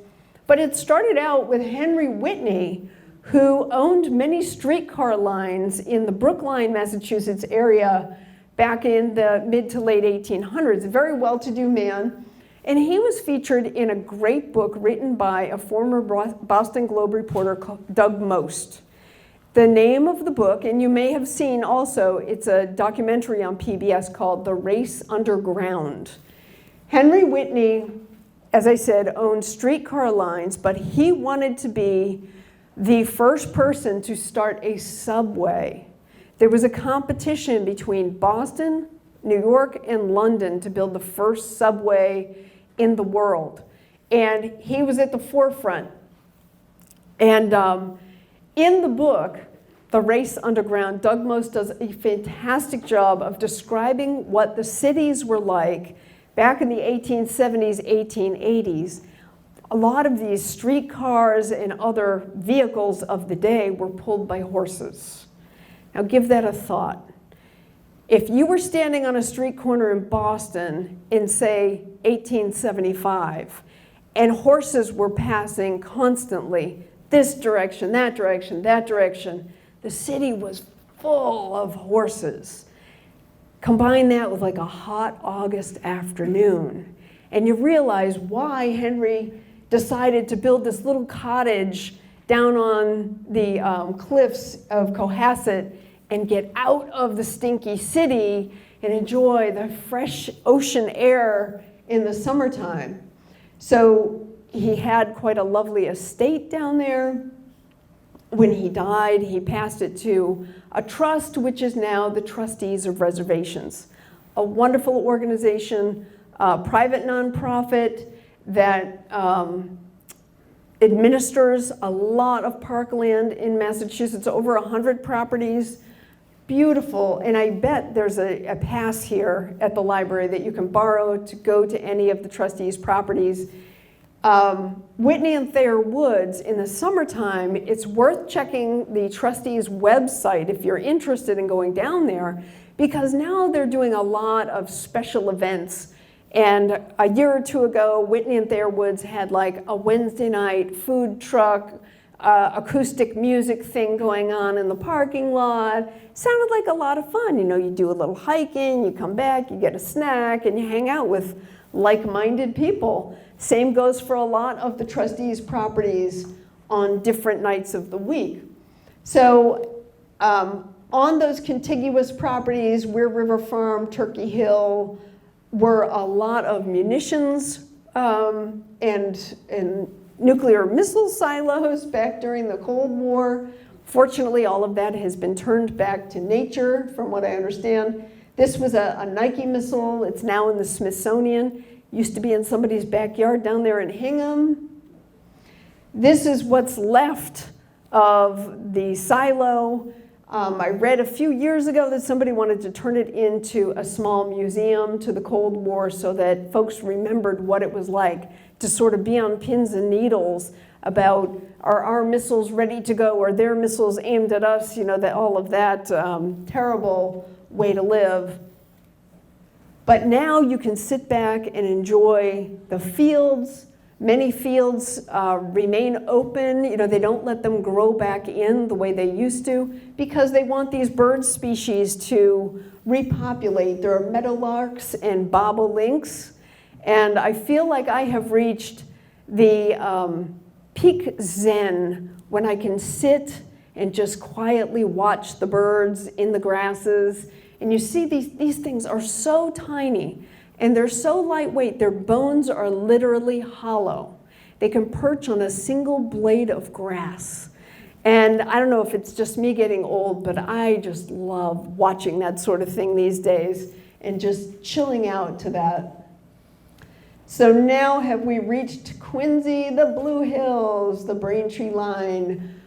But it started out with Henry Whitney, who owned many streetcar lines in the Brookline, Massachusetts area back in the mid to late 1800s, a very well-to-do man. And he was featured in a great book written by a former Boston Globe reporter called Doug Most. The name of the book, and you may have seen also, it's a documentary on PBS called The Race Underground. Henry Whitney, as I said, owned streetcar lines, but he wanted to be the first person to start a subway. There was a competition between Boston, New York, and London to build the first subway in the world. And he was at the forefront. And in the book, The Race Underground. Doug Most does a fantastic job of describing what the cities were like back in the 1870s, 1880s. A lot of these streetcars and other vehicles of the day were pulled by horses. Now give that a thought. If you were standing on a street corner in Boston in, say, 1875, and horses were passing constantly, this direction, that direction, that direction, the city was full of horses. Combine that with like a hot August afternoon, and you realize why Henry decided to build this little cottage down on the cliffs of Cohasset and get out of the stinky city and enjoy the fresh ocean air in the summertime. So he had quite a lovely estate down there. When he died, he passed it to a trust, which is now the Trustees of Reservations, a wonderful organization, a private nonprofit that administers a lot of parkland in Massachusetts, over 100 properties. Beautiful, and I bet there's a pass here at the library that you can borrow to go to any of the trustees' properties. Whitney and Thayer Woods, in the summertime, it's worth checking the trustees' website if you're interested in going down there, because now they're doing a lot of special events. And a year or two ago, Whitney and Thayer Woods had like a Wednesday night food truck, acoustic music thing going on in the parking lot. Sounded like a lot of fun. You know, you do a little hiking, you come back, you get a snack, and you hang out with like-minded people. Same goes for a lot of the trustees' properties on different nights of the week. So on those contiguous properties, Weir River Farm, Turkey Hill, were a lot of munitions and nuclear missile silos back during the Cold War. Fortunately, all of that has been turned back to nature, from what I understand. This was a Nike missile. It's now in the Smithsonian. Used to be in somebody's backyard down there in Hingham. This is what's left of the silo. I read a few years ago that somebody wanted to turn it into a small museum to the Cold War so that folks remembered what it was like to sort of be on pins and needles about, are our missiles ready to go? Are their missiles aimed at us? You know, that all of that terrible way to live. But now you can sit back and enjoy the fields. Many fields remain open. You know, they don't let them grow back in the way they used to because they want these bird species to repopulate. There are meadowlarks and bobolinks. And I feel like I have reached the peak zen when I can sit and just quietly watch the birds in the grasses. And you see these things are so tiny and they're so lightweight, their bones are literally hollow. They can perch on a single blade of grass. And I don't know if it's just me getting old, but I just love watching that sort of thing these days and just chilling out to that. So now have we reached Quincy, the Blue Hills, the Braintree line,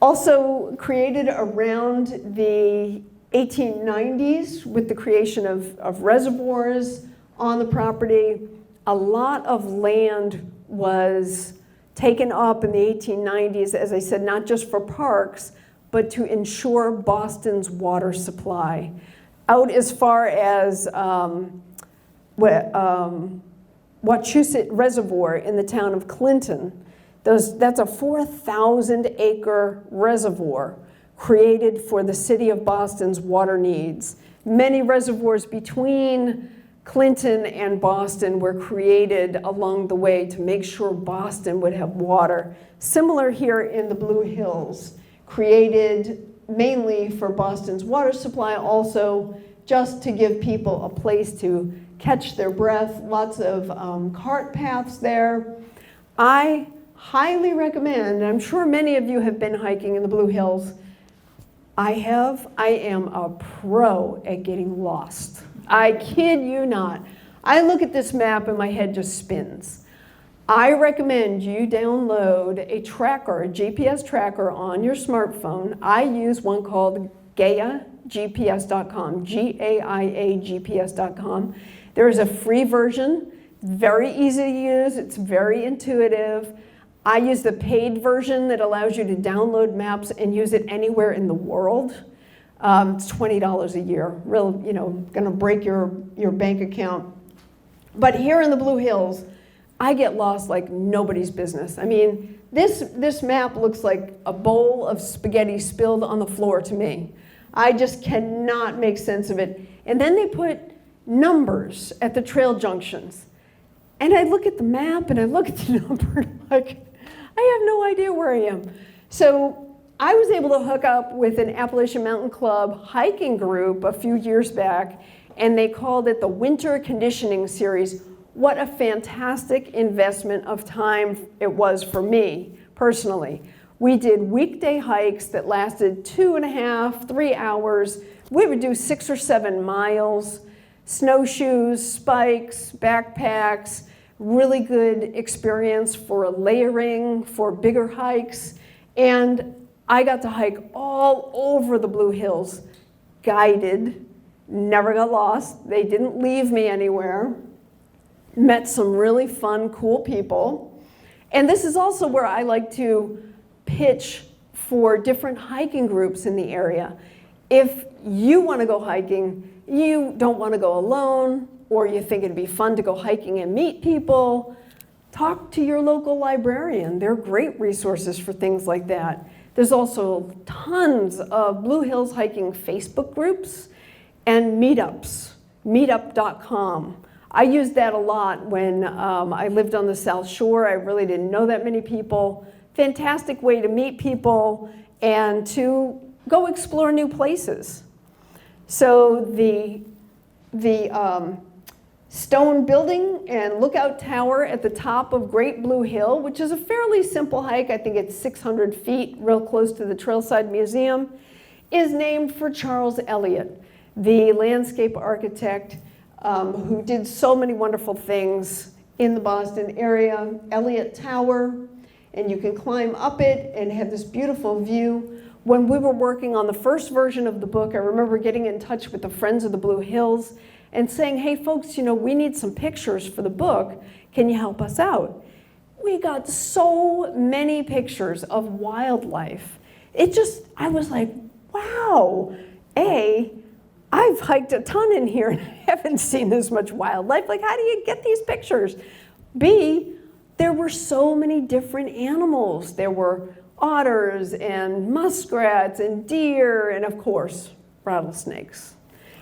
also created around the 1890s with the creation of reservoirs on the property. A lot of land was taken up in the 1890s, as I said, not just for parks, but to ensure Boston's water supply. Out as far as Wachusett Reservoir in the town of Clinton. That's a 4,000-acre reservoir created for the city of Boston's water needs. Many reservoirs between Clinton and Boston were created along the way to make sure Boston would have water. Similar here in the Blue Hills, created mainly for Boston's water supply, also just to give people a place to catch their breath. Lots of cart paths there. I highly recommend, and I'm sure many of you have been hiking in the Blue Hills. I am a pro at getting lost. I kid you not. I look at this map and my head just spins. I recommend you download a tracker, a GPS tracker on your smartphone. I use one called GaiaGPS.com, GAIAGPS.com. There is a free version, very easy to use, it's very intuitive. I use the paid version that allows you to download maps and use it anywhere in the world. It's $20 a year, real, gonna break your bank account. But here in the Blue Hills, I get lost like nobody's business. I mean, this map looks like a bowl of spaghetti spilled on the floor to me. I just cannot make sense of it. And then they put numbers at the trail junctions. And I look at the map and I look at the number and I'm like, I have no idea where I am. So I was able to hook up with an Appalachian Mountain Club hiking group a few years back, and they called it the Winter Conditioning Series. What a fantastic investment of time it was for me, personally. We did weekday hikes that lasted 2.5, 3 hours. We would do 6 or 7 miles, snowshoes, spikes, backpacks, really good experience for layering, for bigger hikes. And I got to hike all over the Blue Hills, guided, never got lost. They didn't leave me anywhere. Met some really fun, cool people. And this is also where I like to pitch for different hiking groups in the area. If you want to go hiking, you don't want to go alone, or you think it'd be fun to go hiking and meet people, talk to your local librarian. They're great resources for things like that. There's also tons of Blue Hills hiking Facebook groups and meetups, meetup.com. I used that a lot when I lived on the South Shore. I really didn't know that many people. Fantastic way to meet people and to go explore new places. So the stone building and lookout tower at the top of Great Blue Hill, which is a fairly simple hike, I think it's 600 feet, real close to the Trailside Museum, is named for Charles Eliot, the landscape architect who did so many wonderful things in the Boston area. Eliot Tower, and you can climb up it and have this beautiful view. When we were working on the first version of the book, I remember getting in touch with the Friends of the Blue Hills and saying, hey folks, we need some pictures for the book. Can you help us out? We got so many pictures of wildlife. I was like, wow, I've hiked a ton in here and I haven't seen this much wildlife. Like, how do you get these pictures? B, there were so many different animals. There were otters and muskrats and deer and, of course, rattlesnakes.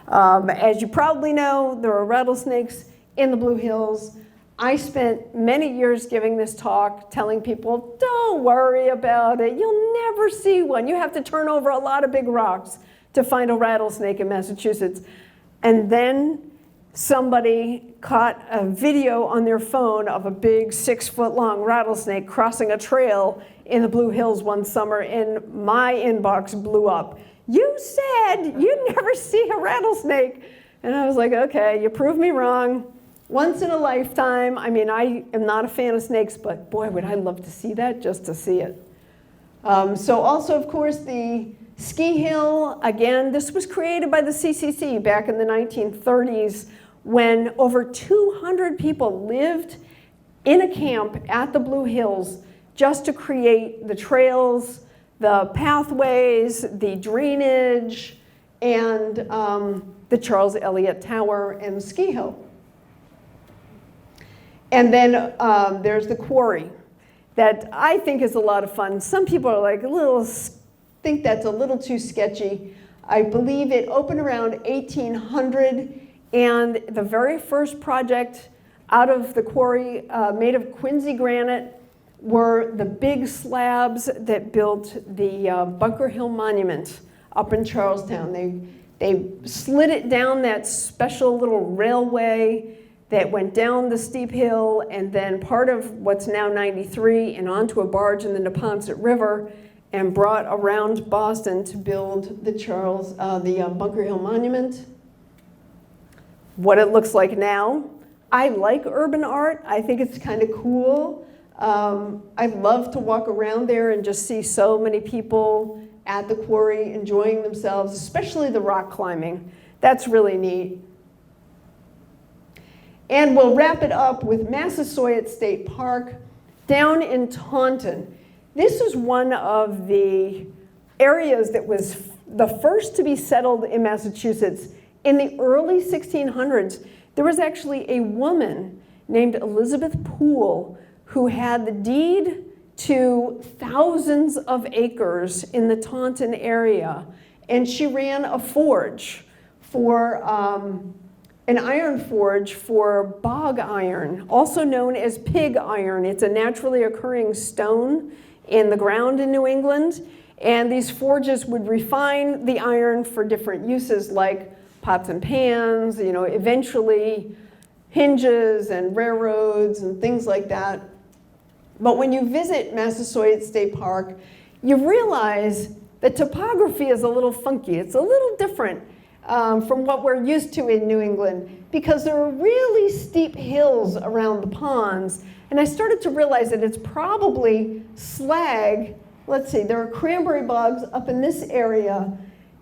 As you probably know, there are rattlesnakes in the Blue Hills. I spent many years giving this talk, telling people, don't worry about it. You'll never see one. You have to turn over a lot of big rocks to find a rattlesnake in Massachusetts. And then somebody caught a video on their phone of a big 6-foot-long rattlesnake crossing a trail in the Blue Hills one summer, and my inbox blew up. You said you'd never see a rattlesnake. And I was like, okay, you proved me wrong. Once in a lifetime. I mean, I am not a fan of snakes, but boy, would I love to see that, just to see it. So also, of course, the ski hill. Again, this was created by the CCC back in the 1930s when over 200 people lived in a camp at the Blue Hills just to create the trails, the pathways, the drainage, and the Charles Eliot Tower and ski hill. And then there's the quarry that I think is a lot of fun. Some people are like think that's a little too sketchy. I believe it opened around 1800, and the very first project out of the quarry made of Quincy granite were the big slabs that built the Bunker Hill Monument up in Charlestown. They slid it down that special little railway that went down the steep hill, and then part of what's now 93 and onto a barge in the Neponset River, and brought around Boston to build the Bunker Hill Monument. What it looks like now, I like urban art. I think it's kind of cool. I love to walk around there and just see so many people at the quarry enjoying themselves, especially the rock climbing. That's really neat. And we'll wrap it up with Massasoit State Park down in Taunton. This is one of the areas that was the first to be settled in Massachusetts. In the early 1600s, there was actually a woman named Elizabeth Poole who had the deed to thousands of acres in the Taunton area. And she ran a forge for an iron forge for bog iron, also known as pig iron. It's a naturally occurring stone in the ground in New England. And these forges would refine the iron for different uses like pots and pans, eventually hinges and railroads and things like that. But when you visit Massasoit State Park, you realize the topography is a little funky. It's a little different from what we're used to in New England because there are really steep hills around the ponds. And I started to realize that it's probably slag. Let's see, there are cranberry bogs up in this area,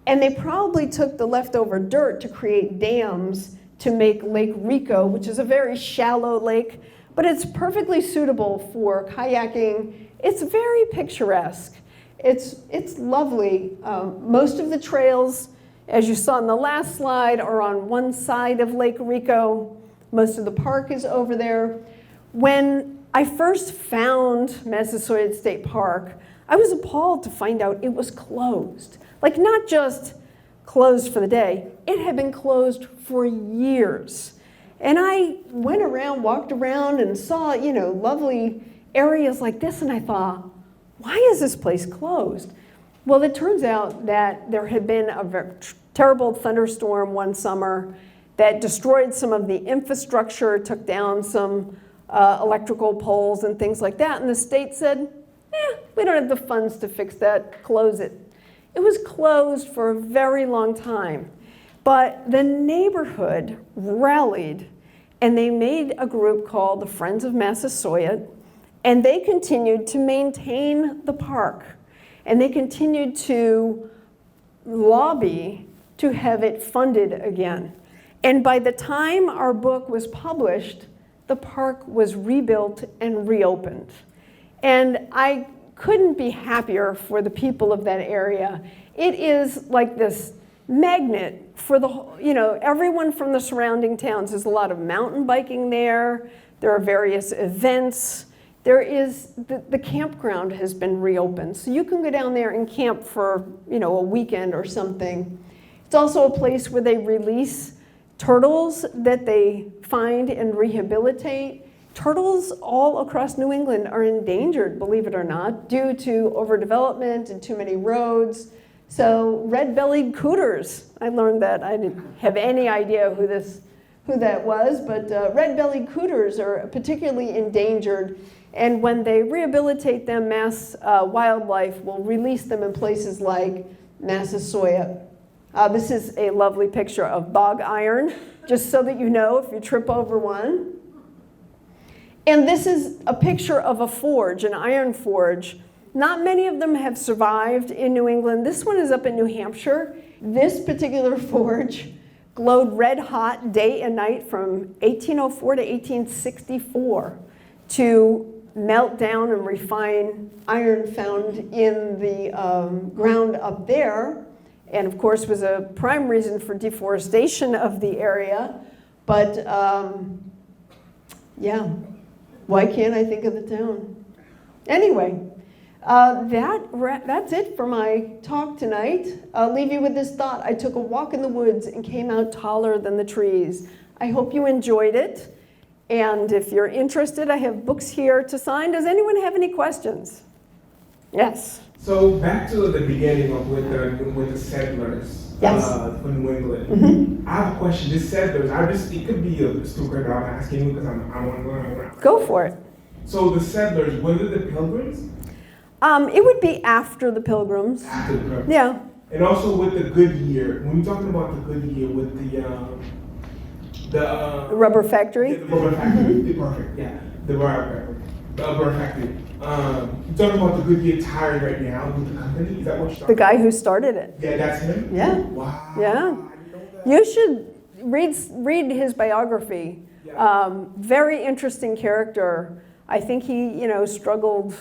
and they probably took the leftover dirt to create dams to make Lake Rico, which is a very shallow lake, but it's perfectly suitable for kayaking. It's very picturesque. It's lovely. Most of the trails, as you saw in the last slide, are on one side of Lake Rico. Most of the park is over there. When I first found Massasoit State Park, I was appalled to find out it was closed. Like, not just closed for the day, it had been closed for years. And I went around, walked around, and saw, lovely areas like this, and I thought, why is this place closed? Well, it turns out that there had been a very terrible thunderstorm one summer that destroyed some of the infrastructure, took down some electrical poles and things like that, and the state said, we don't have the funds to fix that, close it. It was closed for a very long time. But the neighborhood rallied, and they made a group called the Friends of Massasoit, and they continued to maintain the park. And they continued to lobby to have it funded again. And by the time our book was published, the park was rebuilt and reopened. And I couldn't be happier for the people of that area. It is like this magnet for everyone from the surrounding towns. There's a lot of mountain biking there. There are various events. There is, the campground has been reopened. So you can go down there and camp for, a weekend or something. It's also a place where they release turtles that they find and rehabilitate. Turtles all across New England are endangered, believe it or not, due to overdevelopment and too many roads. So red-bellied cooters, I learned that. I didn't have any idea who that was, but red-bellied cooters are particularly endangered. And when they rehabilitate them, Mass Wildlife will release them in places like Massasoit. This is a lovely picture of bog iron, just so that you know if you trip over one. And this is a picture of a forge, an iron forge. Not many of them have survived in New England. This one is up in New Hampshire. This particular forge glowed red hot day and night from 1804 to 1864 to melt down and refine iron found in the ground up there. And of course was a prime reason for deforestation of the area. But yeah. Why can't I think of the town? Anyway, that's it for my talk tonight. I'll leave you with this thought. I took a walk in the woods and came out taller than the trees. I hope you enjoyed it. And if you're interested, I have books here to sign. Does anyone have any questions? Yes. So back to the beginning of with the settlers. Yes. For New England. Mm-hmm. I have a question. The settlers, it could be a stupid, I'm asking you because I'm on. Go for it. So the settlers, were they the Pilgrims? It would be after the Pilgrims. After the Pilgrims. Yeah. And also with the good year, when you're talking about the good year with The Rubber Factory? Yeah, the rubber factory. Perfect. Yeah, the rubber factory. You're talking about the Goodyear tire right now with the company. Is that what you're talking The guy who started it. Yeah, that's him. Yeah. Wow. Yeah. I didn't know that. You should read his biography. Yeah. Very interesting character. I think he, struggled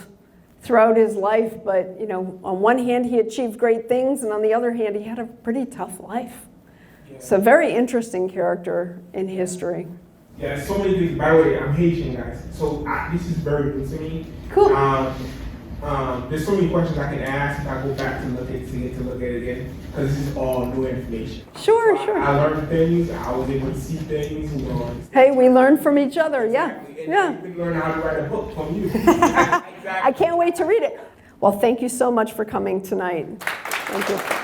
throughout his life, but, on one hand he achieved great things, and on the other hand he had a pretty tough life. Yeah. So very interesting character in history. Yeah, so many things. By the way, I'm Haitian, guys, so this is very new to me. Cool. There's so many questions I can ask if I go back to look at it again, because this is all new information. Sure, So sure. I learned things. I was able to see things. Hey, we learn from each other, yeah. Exactly. And Yeah. you can learn how to write a book from you. I can't wait to read it. Well, thank you so much for coming tonight. Thank you.